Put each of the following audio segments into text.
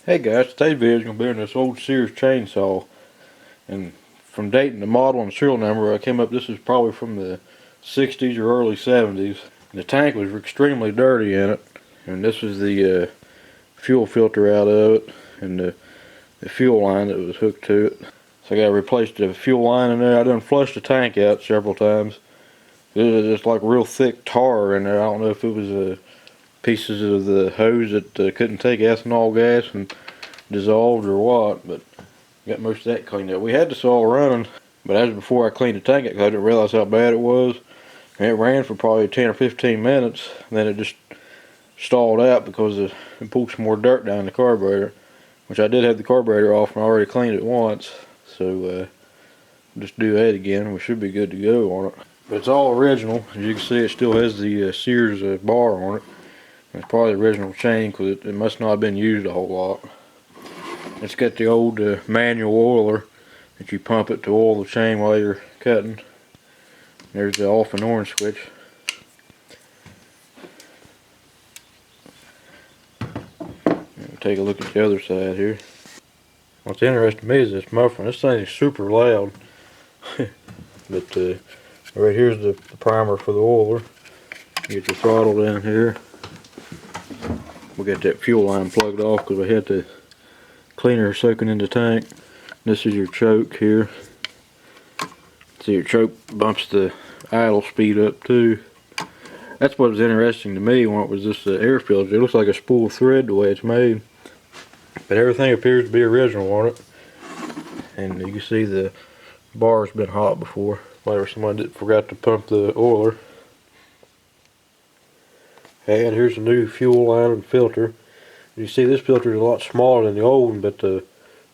Hey guys, today's video is going to be on this old Sears chainsaw, and from dating the model and serial number I came up, this is probably from the 60s or early 70s. The tank was extremely dirty in it, and this was the fuel filter out of it and the fuel line that was hooked to it. So I got to replace the fuel line in there. I done flushed the tank out several times. It was just like real thick tar in there. I don't know if it was pieces of the hose that couldn't take ethanol gas and dissolved or what, but got most of that cleaned up. We had the saw running, but that was before I cleaned the tank out because I didn't realize how bad it was. And it ran for probably 10 or 15 minutes, and then it just stalled out because it pulled some more dirt down the carburetor, which I did have the carburetor off and I already cleaned it once, so just do that again. We should be good to go on it. But it's all original. As you can see, it still has the Sears bar on it. It's probably the original chain because it must not have been used a whole lot. It's got the old manual oiler that you pump it to oil the chain while you're cutting. There's the off and on switch. Take a look at the other side here. What's interesting to me is this muffler. This thing is super loud. But right here's the primer for the oiler. You get your throttle down here. We got that fuel line plugged off because we had the cleaner soaking in the tank. This is your choke here. See, your choke bumps the idle speed up too. That's what was interesting to me when it was this air filter. It looks like a spool of thread the way it's made, but everything appears to be original on it. And you can see the bar's been hot before. Later somebody forgot to pump the oiler. And here's a new fuel line and filter. You see this filter is a lot smaller than the old one, but the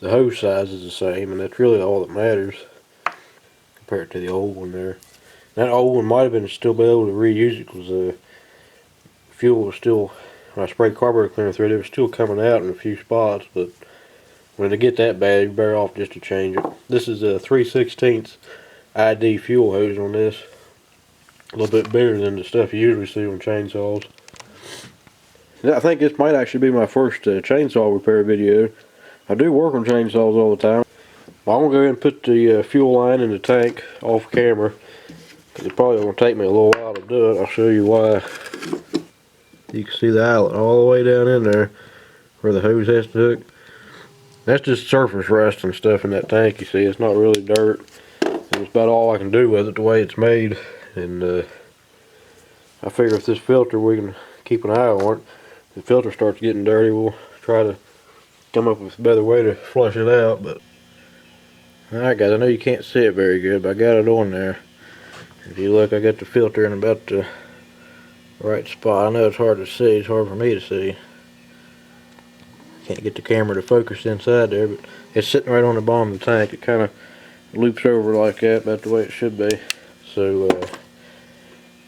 hose size is the same, and that's really all that matters compared to the old one there. That old one might have been still be able to reuse it because the fuel was still, when I sprayed carburetor cleaner through it, it was still coming out in a few spots, but when it get that bad, you're better off just to change it. This is a 3/16 ID fuel hose on this. A little bit bigger than the stuff you usually see on chainsaws. I think this might actually be my first chainsaw repair video. I do work on chainsaws all the time. Well, I'm going to go ahead and put the fuel line in the tank off camera, because it's probably going to take me a little while to do it. I'll show you why. You can see the eyelet all the way down in there where the hose has to hook. That's just surface rust and stuff in that tank, you see. It's not really dirt. And it's about all I can do with it the way it's made. And I figure if this filter, we can keep an eye on it. If the filter starts getting dirty, we'll try to come up with a better way to flush it out. But alright guys, I know you can't see it very good, but I got it on there. If you look, I got the filter in about the right spot. I know it's hard to see, it's hard for me to see. Can't get the camera to focus inside there, but it's sitting right on the bottom of the tank. It kind of loops over like that, about the way it should be. So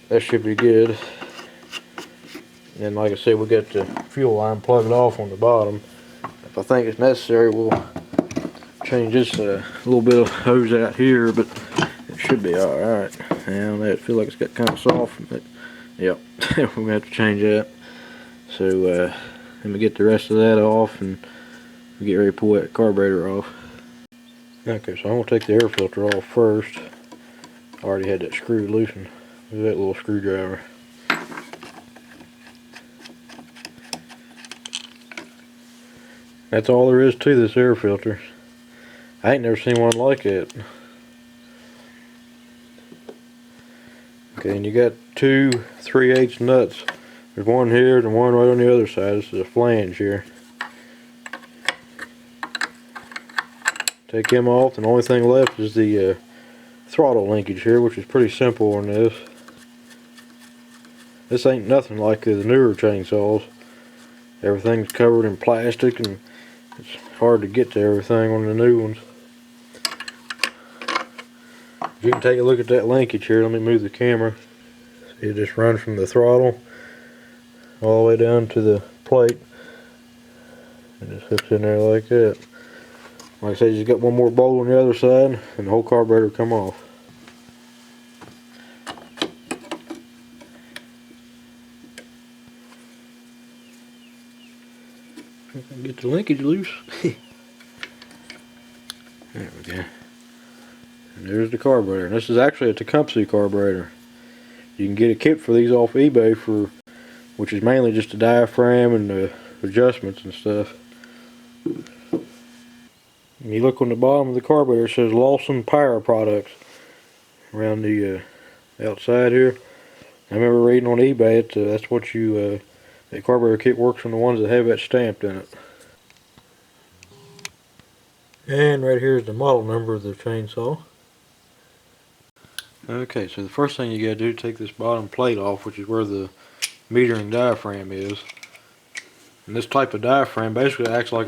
that should be good. And like I said, we got the fuel line plugged off on the bottom. If I think it's necessary, we'll change this little bit of hose out here, but it should be alright. And I feel like it's got kind of soft, but yep, we're going to have to change that. So let me get the rest of that off and get ready to pull that carburetor off. Okay, so I'm going to take the air filter off first. I already had that screw loosened with that little screwdriver. That's all there is to this air filter. I ain't never seen one like it. Okay, and you got two 3/8 nuts. There's one here and one right on the other side. This is a flange here. Take him off, and the only thing left is the throttle linkage here, which is pretty simple on this. This ain't nothing like the newer chainsaws. Everything's covered in plastic, and it's hard to get to everything on the new ones. If you can take a look at that linkage here, let me move the camera. See, it just runs from the throttle all the way down to the plate. It just hooks in there like that. Like I said, you just got one more bolt on the other side, and the whole carburetor will come off. Get the linkage loose. There we go. And there's the carburetor. And this is actually a Tecumseh carburetor. You can get a kit for these off eBay for, which is mainly just the diaphragm and the adjustments and stuff. And you look on the bottom of the carburetor, it says Lawson Power Products around the outside here. I remember reading on eBay that's what you that carburetor kit works on the ones that have that stamped in it. And right here is the model number of the chainsaw. Okay, so the first thing you gotta do is take this bottom plate off, which is where the metering diaphragm is. And this type of diaphragm basically acts like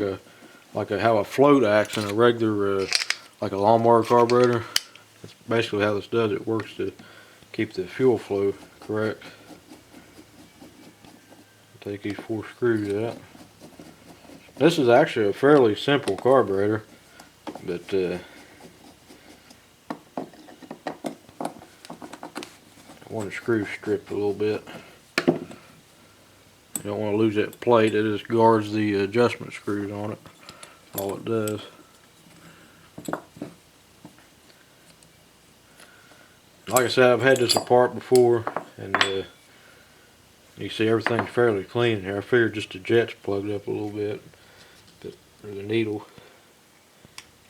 how a float acts in a regular like a lawnmower carburetor. That's basically how this does. It works to keep the fuel flow correct. Take these 4 screws out. This is actually a fairly simple carburetor, but one of the screws stripped a little bit. You don't want to lose that plate. It just guards the adjustment screws on it. All it does. Like I said, I've had this apart before, and you see everything's fairly clean here. I figured just the jet's plugged up a little bit, or the needle.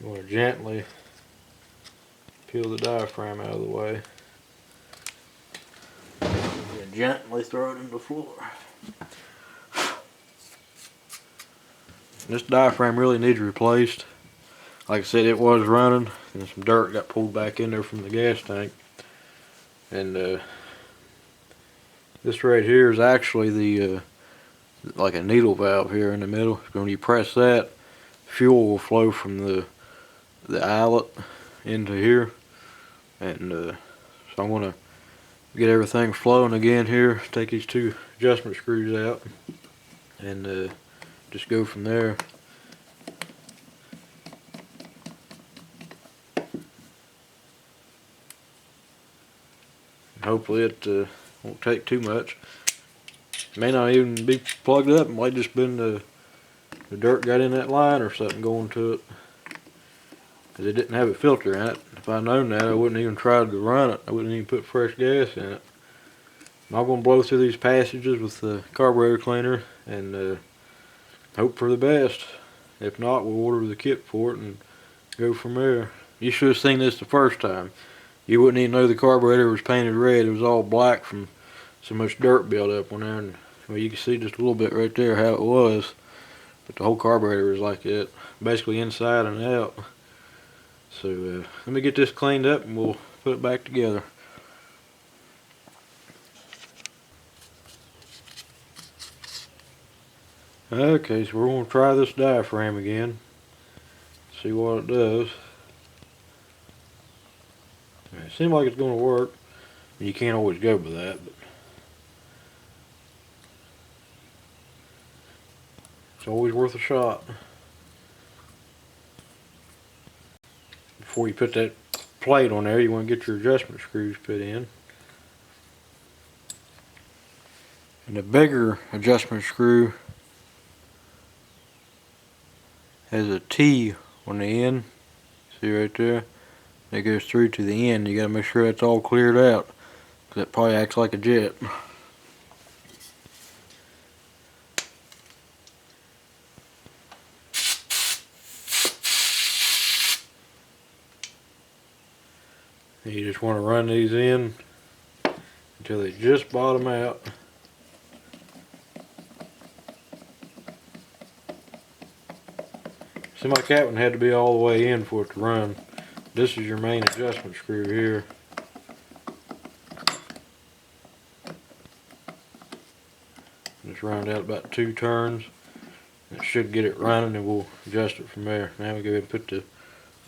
You want to gently peel the diaphragm out of the way. And gently throw it in the floor. This diaphragm really needs replaced. Like I said, it was running, and some dirt got pulled back in there from the gas tank. And this right here is actually the like a needle valve here in the middle. When you press that, fuel will flow from the eyelet into here. And so I'm gonna get everything flowing again here. Take these 2 adjustment screws out, and just go from there. And hopefully it won't take too much. It may not even be plugged up. It might just been the dirt got in that line or something going to it. Because it didn't have a filter in it. If I'd known that, I wouldn't even try to run it. I wouldn't even put fresh gas in it. I'm going to blow through these passages with the carburetor cleaner and hope for the best. If not, we'll order the kit for it and go from there. You should have seen this the first time. You wouldn't even know the carburetor was painted red. It was all black from so much dirt built up on there. And, well, you can see just a little bit right there how it was. But the whole carburetor was like that, basically inside and out. So let me get this cleaned up and we'll put it back together. Okay, so we're going to try this diaphragm again. See what it does. It seems like it's going to work. You can't always go by that, but it's always worth a shot. Before you put that plate on there, you want to get your adjustment screws put in. And the bigger adjustment screw has a T on the end. See right there? That goes through to the end. You got to make sure that's all cleared out, because it probably acts like a jet. You just want to run these in until they just bottom out. Seems like that one had to be all the way in for it to run. This is your main adjustment screw here. Just round out about 2 turns. It should get it running, and we'll adjust it from there. Now we go ahead and put the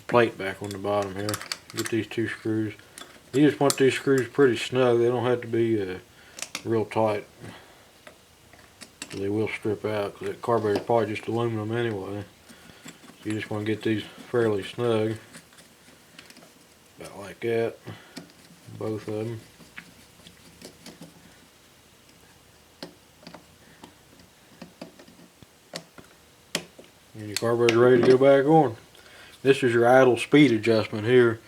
plate back on the bottom here. Get these 2 screws. You just want these screws pretty snug. They don't have to be real tight. They will strip out, because that carburetor is probably just aluminum anyway. So you just want to get these fairly snug. About like that. Both of them. And your carburetor's ready to go back on. This is your idle speed adjustment here.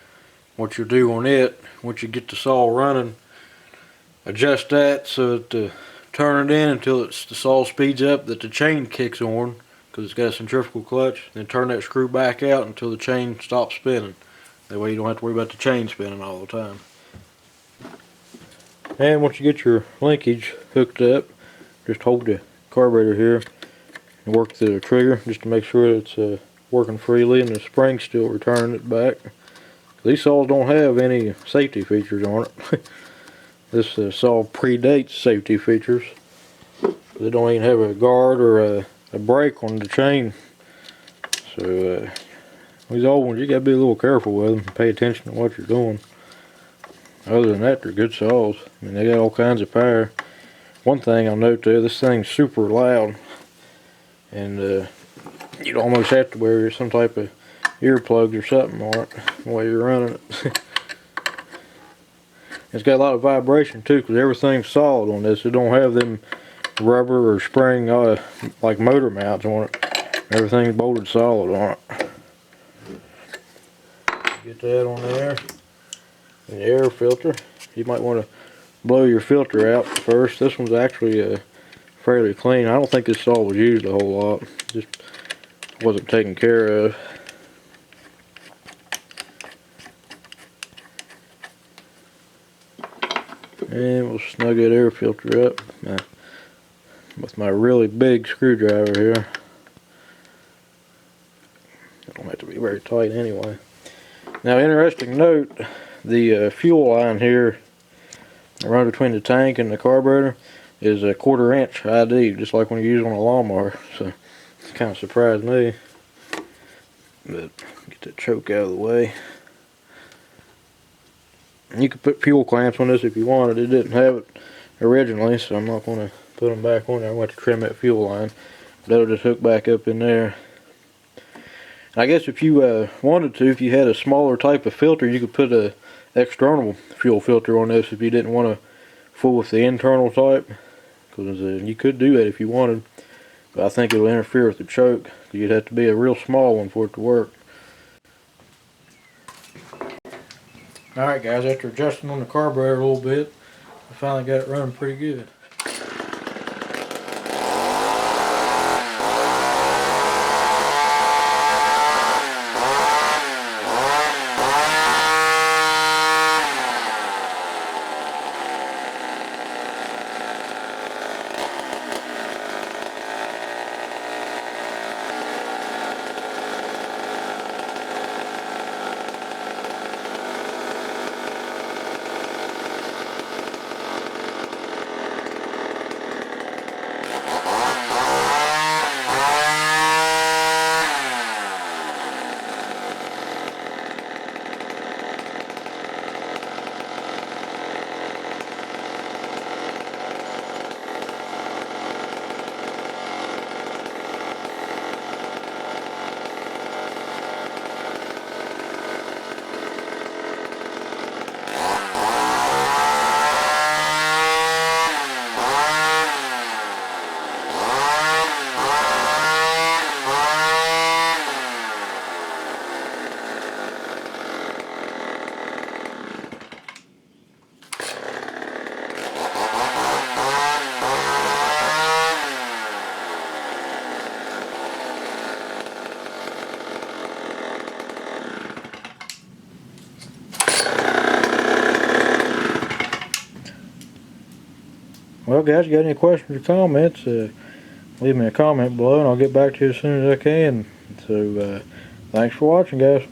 What you'll do on it, once you get the saw running, adjust that so that turn it in until the saw speeds up, that the chain kicks on, because it's got a centrifugal clutch. Then turn that screw back out until the chain stops spinning. That way you don't have to worry about the chain spinning all the time. And once you get your linkage hooked up, just hold the carburetor here and work the trigger just to make sure it's working freely and the spring's still returning it back. These saws don't have any safety features on it. This saw predates safety features. They don't even have a guard or a brake on the chain. So these old ones, you gotta be a little careful with them and pay attention to what you're doing. Other than that, they're good saws. I mean, they got all kinds of power. One thing I'll note though, this thing's super loud, and you'd almost have to wear some type of earplugs or something on it while you're running it. It's got a lot of vibration too, because everything's solid on this. It don't have them rubber or spring like motor mounts on it. Everything's bolted solid on it. Get that on there. And the air filter, you might want to blow your filter out first. This one's actually fairly clean. I don't think this saw was used a whole lot. Just wasn't taken care of. And we'll snug that air filter up with my really big screwdriver here. It don't have to be very tight anyway. Now, interesting note, the fuel line here around between the tank and the carburetor is a 1/4 inch ID, just like when you use on a lawnmower. So it kind of surprised me. But get that choke out of the way. You could put fuel clamps on this if you wanted. It didn't have it originally, so I'm not going to put them back on there. I'm going to have to trim that fuel line. That'll just hook back up in there. I guess if you wanted to, if you had a smaller type of filter, you could put a external fuel filter on this if you didn't want to fool with the internal type. Because you could do that if you wanted, but I think it'll interfere with the choke. You'd have to be a real small one for it to work. Alright guys, after adjusting on the carburetor a little bit, I finally got it running pretty good. Well guys, you got any questions or comments, leave me a comment below and I'll get back to you as soon as I can. So thanks for watching guys.